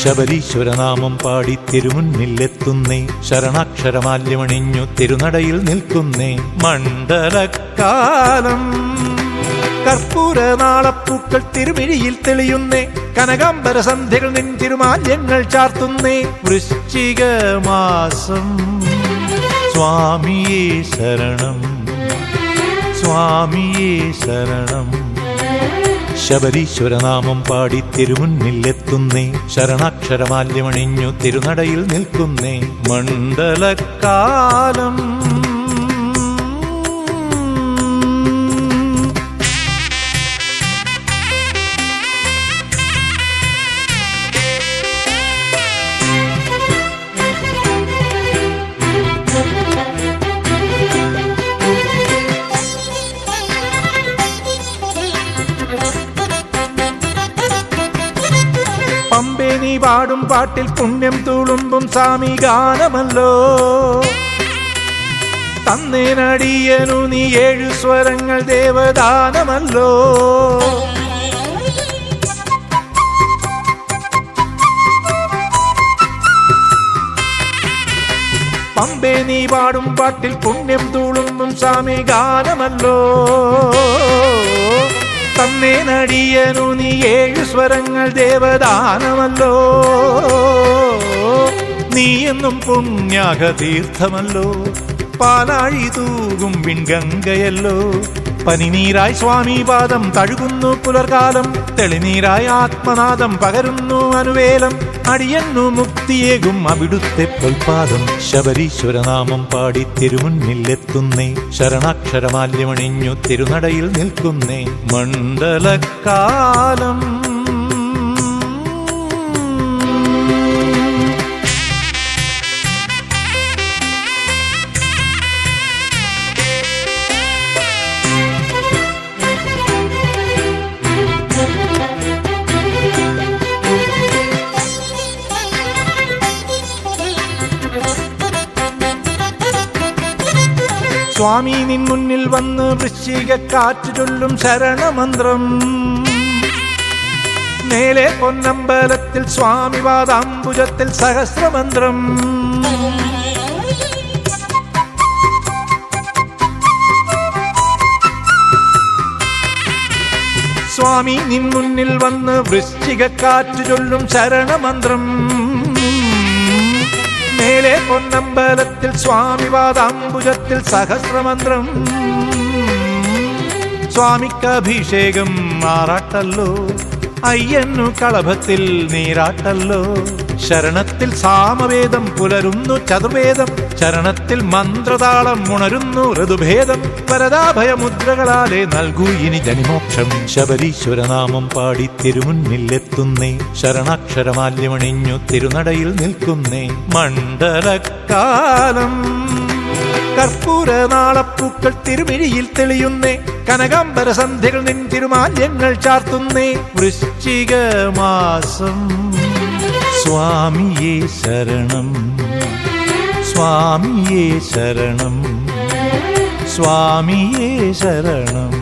ശബരീശ്വരനാമം പാടി തിരുമുന്നിലെത്തുന്നേ, ശരണാക്ഷരമാല്യമണിഞ്ഞു തിരുനടയിൽ നിൽക്കുന്നേ. മണ്ഡലക്കാലം കർപ്പൂരനാളപ്പൂക്കൾ തിരുമിഴിയിൽ തെളിയുന്നേ, കനകാംബര സന്ധ്യകൾ നിൻ തിരുമാല്യങ്ങൾ ചാർത്തുന്നേ. വൃശ്ചിക മാസം സ്വാമിയേ ശരണം, സ്വാമിയേ ശരണം. ശബരീശ്വരനാമം പാടി തിരുമുന്നിലെത്തുന്നേ, ശരണാക്ഷരമാല്യമണിഞ്ഞു തിരുനടയിൽ നിൽക്കുന്നേ. മണ്ഡലക്കാലം പമ്പേ നീ പാടും പാട്ടിൽ പുണ്യം തുളുമ്പും സ്വാമി ഗാനമല്ലോ. തന്നേനടിയനു നീ 7 സ്വരങ്ങൾ ദേവദാനമല്ലോ. പമ്പേ നീ പാടും പാട്ടിൽ പുണ്യം തുളുമ്പും സ്വാമി ഗാനമല്ലോ. തന്നേനടിയനു നീ 7 സ്വരങ്ങൾ ദേവദാനമല്ലോ. നീ എന്നും പുണ്യാഹതീർത്ഥമല്ലോ, പാലാഴി തൂകും വിൺഗംഗയല്ലോ. പനിനീരായി സ്വാമി പാദം തഴുകുന്നു പുലർകാലം, തെളിനീരായി ആത്മനാദം പകരുന്നു അനുവേലം. അടിയന്നു മുക്തിയേകും അവിടുത്തെ പൊൽപാദം. ശബരീശ്വരനാമം പാടി തിരുമുന്നിലെത്തുന്നേ, ശരണാക്ഷരമാല്യമണിഞ്ഞു തിരുനടയിൽ നിൽക്കുന്നേ. മണ്ഡലക്കാലം സ്വാമി നിൻ മുന്നിൽ വന്ന് വൃശ്ചിക കാറ്റ് ചൊല്ലും ശരണമന്ത്രം. മേലെ പൊന്നമ്പലത്തിൽ സ്വാമി പാദാംബുജത്തിൽ സഹസ്രമന്ത്രം. സ്വാമി നിൻ മുന്നിൽ വന്ന് വൃശ്ചിക കാറ്റ് ചൊല്ലും ശരണമന്ത്രം. മേലെ പൊന്നമ്പലത്തിൽ സ്വാമി പാദാംബുജത്തിൽ സഹസ്രമന്ത്രം. സ്വാമിക്ക് അഭിഷേകം ആറാട്ടല്ലോ, അയ്യന്നു കളഭത്തിൽ നീരാട്ടല്ലോ. ശരണത്തിൽ സാമവേദം പുലരുന്നു ചതുർവേദം, ചരണത്തിൽ മന്ത്രതാളം ഉണരുന്നു ഋതുഭേദം. വരദാഭയമുദ്രകളാലെ നൽകൂ ഇനി ജനിമോക്ഷം. ശബരീശ്വരനാമം പാടി തിരുമുന്നിലെത്തുന്നേ, ശരണാക്ഷരമാല്യമണിഞ്ഞു തിരുനടയിൽ നിൽക്കുന്നേ. മണ്ഡലക്കാലം കർപ്പൂരനാളപ്പൂക്കൾ തിരുമിഴിയിൽ തെളിയുന്നേ, കനകാംബര സന്ധ്യകൾ നിൻ തിരുമാല്യങ്ങൾ ചാർത്തുന്നേ. വൃശ്ചിക മാസം സ്വാമിയേ ശരണം, സ്വാമിയേ ശരണം, സ്വാമിയേ ശരണം.